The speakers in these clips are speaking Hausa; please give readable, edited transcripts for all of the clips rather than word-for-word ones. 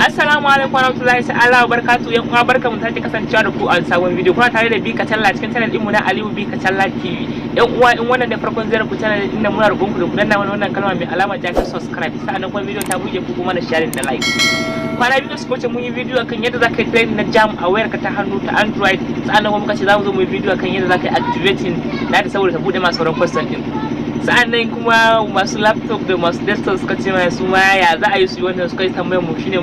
Assalamu alaikum warahmatullahi ta'ala wabarakatuh. Yan uwa barkamu ta kasancewa da ku a sabon video. Kuna tare da B.Kachalla cikin channel din mu na Aliyu B.Kachalla TV. Yan uwa in wannan da farkon zai ku channel din muna roƙon ku da ku danna wannan kalma mai alama ja ta subscribe. Sa'annan kuma video ta buge ku kuma na share da like. Kwana biyu su ce mun yi video akan yadda zaka yi training na Jamb a wayarka ta hannu ta Android. Sa'annan kuma muka ce za mu zo mu yi video akan yadda zaka yi activating da saboda ta bude ma sauran question din. Sa'annan kuma masu laptop da masu desktop suka ce mai su ma ya za a yi su wannan suka yi tambayar mu shine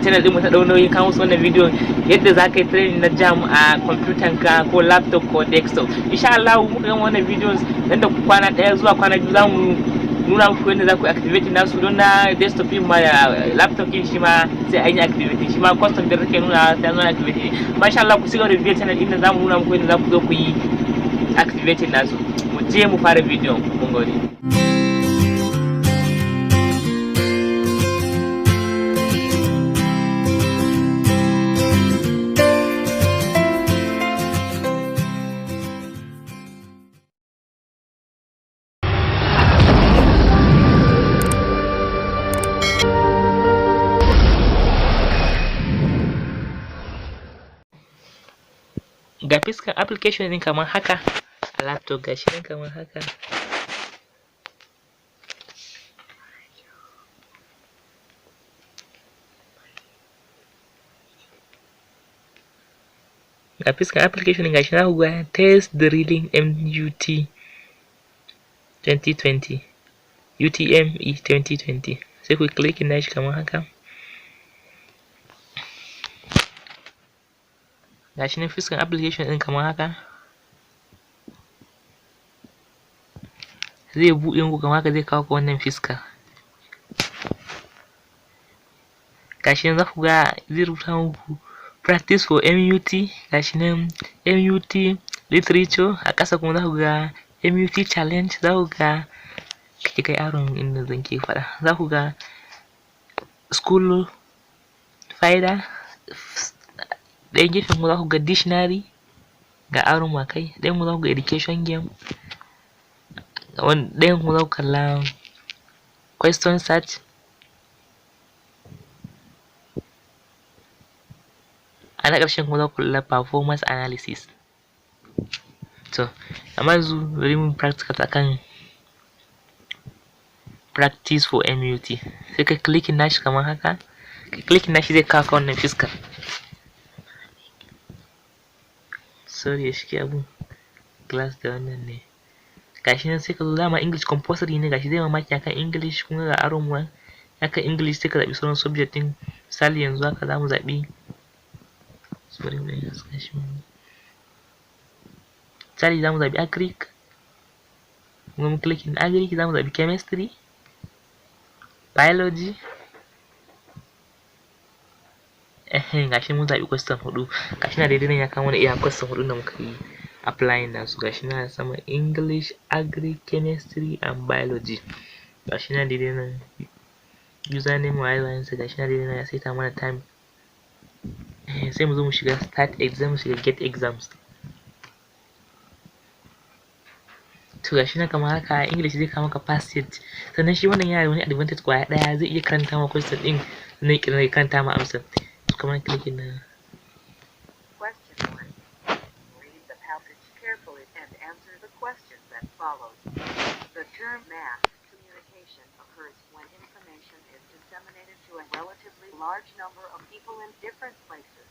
channel din mu ta dauna yin kawo wannan video yadda za ka yi training na Jamb a computer ka ko laptop ko desktop. Insha Allah muka ga wannan videos dan da kwana daya zuwa kwana biyu za mu nuna muku yadda za ku activate nasu don na desktop din ma laptop din shi ma sai an yi activate shi ma custom da kake nuna sai an activate. Masha Allah ku siga da video channel din za mu nuna muku yadda za ku zo ku yi activate nasu. Mu je mu fara video mun gode. Ga fiskan application din kamar haka a laptop gashi nan kamar haka. Ga fiskan application din gashi na ga test drilling MUT 2020 UTME 2020 sai ku click na shi kamar haka. Gashi nan fiskan application din kamar haka zai buɗe muku kamar haka, zai kawo ku wannan fiska. Gashi nan za ku ga zai rubuta muku practice for MUT, gashi nan MUT literature, a ƙasa kuma za ku ga MUT challenge, za ku ga kai aron inda zan ke faɗa, za ku ga school faida, ɗayan gefen mu za ku ga dictionary ga aron makai, ɗayan mu za ku ga education game, ɗayan mu za ku kalla question search, a na ƙarshen kuma za ku kalla performance analysis. To amma yanzu bari mu practice akan practice for MUT. Sai ka click nashi kamar haka, ka click nashi zai kawo ka wannan fiskar. Sorry shi abun class da wannan ne. Gashi nan sai ka zo dama English compulsory ne, gashi zai mamaki akan English kuma ga aron mu akan English sai ka zaɓi sauran subject din. Misali yanzu haka za mu zaɓi misali za mu zaɓi agric, kuma mu click in agric za mu zaɓi chemistry, biology. Gashi mun zaɓi question 4, gashi na daidai nan ya kawo mana iya question 4 da muka yi applying nasu. Gashi na sama English, Agri, Chemistry and Biology. Gashi na daidai nan username wa yawansa, gashi na daidai nan ya saita mana time. Sai mu zo mu shiga start exam, mu shiga get exams. To gashi na kamar haka English zai kawo maka passage, sannan shi wannan yana da wani advantage kwaya ɗaya, zai iya karanta ma question ɗin sannan ya karanta ma amsar. Kamar click na question 1. Read the passage carefully and answer the questions that follow. The term mass communication occurs when information is disseminated to a relatively large number of people in different places.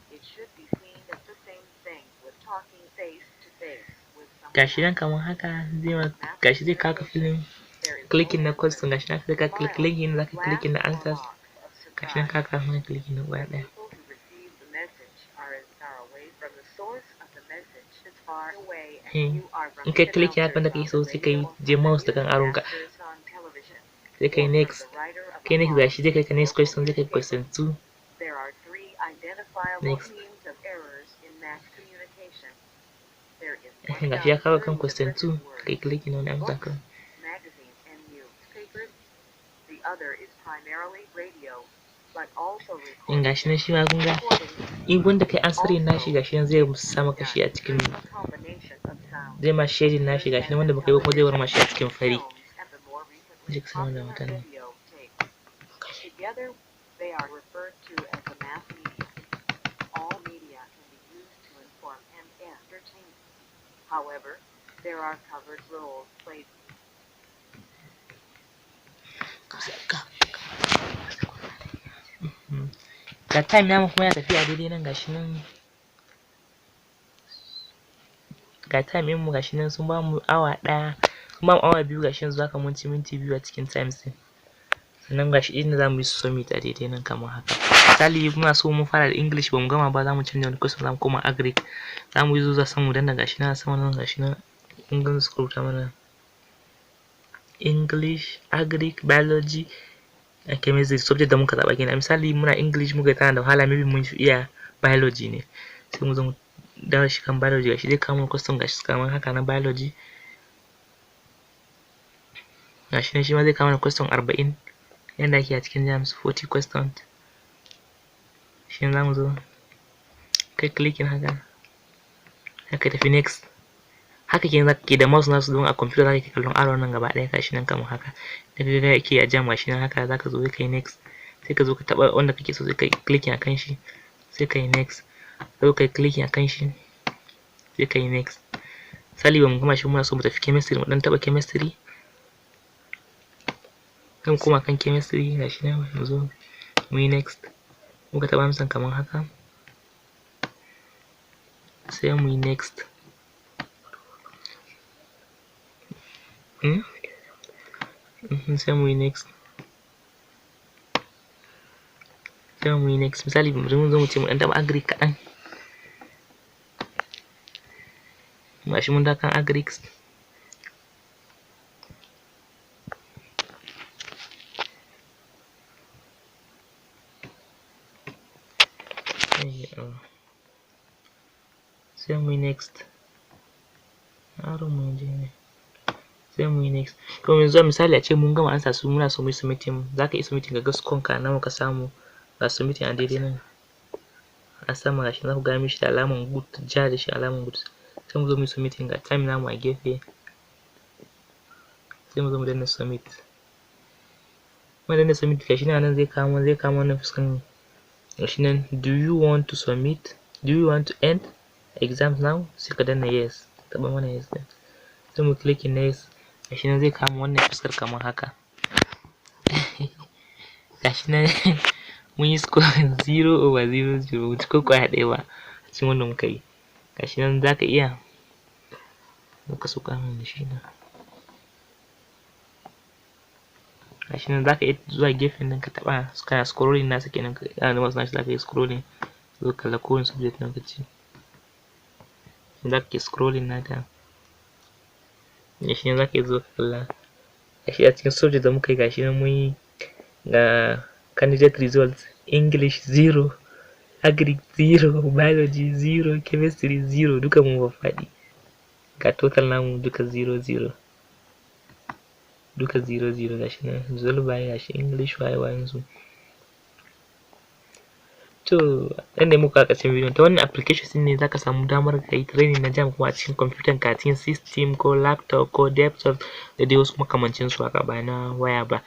It should be seen as the same thing with talking face to face with someone. Gashi nan kamar haka gashi zai kawo ka filin clicking na question, gashi nan sai ka clicking za ka clicking na answers. Gashi nan ka kawo mana clicking na kwaya ɗaya. In kai click ya kan da kai so sai kai je mouse da kan aron ka sai kai next, kai next gashi zai kai ka next question, zai kai question 2 next. Gashi ya kawo kan question 2, kai click na wani amsa kan. In gashi nan shi ma kun ga in wanda kai answering nashi gashi nan zai sa maka shi a cikin, zai ma sharing nashi gashi nan, wanda baka yi ba kuma zai bar ma shi a cikin fari. They are referred to as the mass media. All media can be used to inform and entertain. However, there are covered roles played. Ga time namu kuma ya tafi a daidai nan gashi nan. Ga time ɗin mu gashi nan sun ba mu awa ɗaya, sun ba mu awa biyu gashi yanzu haka mun ci minti biyu a cikin times ɗin. Sannan gashi inda za mu yi summit a daidai nan kamar haka. Misali muna so mun fara da English ba mu gama ba za mu canza wani question za mu koma Agric. Za mu yi zuwa sama mu danna gashi nan sama nan gashi nan. In gan scroll ta mana English, Agric, Biology, and Chemistry subject da muka zaɓa kenan. Misali muna English muka tana da wahala maybe mun iya Biology ne. Sai mu zo mu dawo shi kan Biology gashi zai kawo mana question gashi kamar haka na Biology. Gashi nan shi ma zai kawo mana question 40 yanda ake a cikin jams 40 questions. Shi ne za mu zo kai clicking haka. Haka tafi next. Haka kenan zaka ke da mouse nasu don a computer zaka ke kallon arrow nan gaba ɗaya gashi nan kamar haka. Daga yake a jam gashi nan haka zaka zo kai next. Sai ka zo ka taɓa wanda kake so sai kai clicking akan shi. Sai kai next. Sai kai clicking akan shi. Sai kai next. Misali ba mu gama shi muna so mu tafi chemistry mu dan taɓa chemistry. Kan kuma kan chemistry gashi nan mu zo mu yi next. Muka taɓa amsan kamar haka. Sai mu yi next. Sai mu yi next. Sai mu yi next. Misali mun zo mu ce mu dan taɓa Agric kaɗan. Gashi mun da kan Agric. Sai mu yi next. Sai mu yi next. To yanzu misali a ce mun gama ansa su muna so mu yi submitting. Za ka yi submitting ga score ka nawa ka samu. Ga submitting a daidai nan. A sama gashi za ku ga mishi da alaman good ja da shi alaman good. Sai mu zo mu yi submitting ga time namu a gefe. Sai mu zo mu danna submit. Mu danna submit gashi nan zai kawo wannan fuskan gashi nan. Do you want to submit? Do you want to end exams now? Sai ka danna yes. Taɓa mana yes din. Sai mu click next. Gashi nan zai kawo wannan fuskar kamar haka. Gashi nan mun yi score 0/00 ko kwaya ɗaya ba a cikin wannan muka yi. Gashi nan za ka iya muka suka min shi na. Gashi nan za ka iya zuwa gefen nan ka taɓa kana scrolling nasa kenan kana da masu nashi za ka yi scrolling zo kalla kowane subject na ka ci. Za ka yi scrolling nata. Gashi nan za ka yi zo kalla. Gashi a cikin subject da muka yi gashi nan mun yi ga candidate results English 0, Agric 0, Biology 0, Chemistry 0 duka mun ba faɗi. Ga total namu duka 0 duka 0 gashi nan zulba gashi English wayan su. To dan da muka ƙarshen bidiyon ta wannan application din ne zaka samu damar ka yi training na Jamb kuma a cikin computer ka cikin system ko laptop ko desktop da dai wasu makamancin su haka ba na waya ba.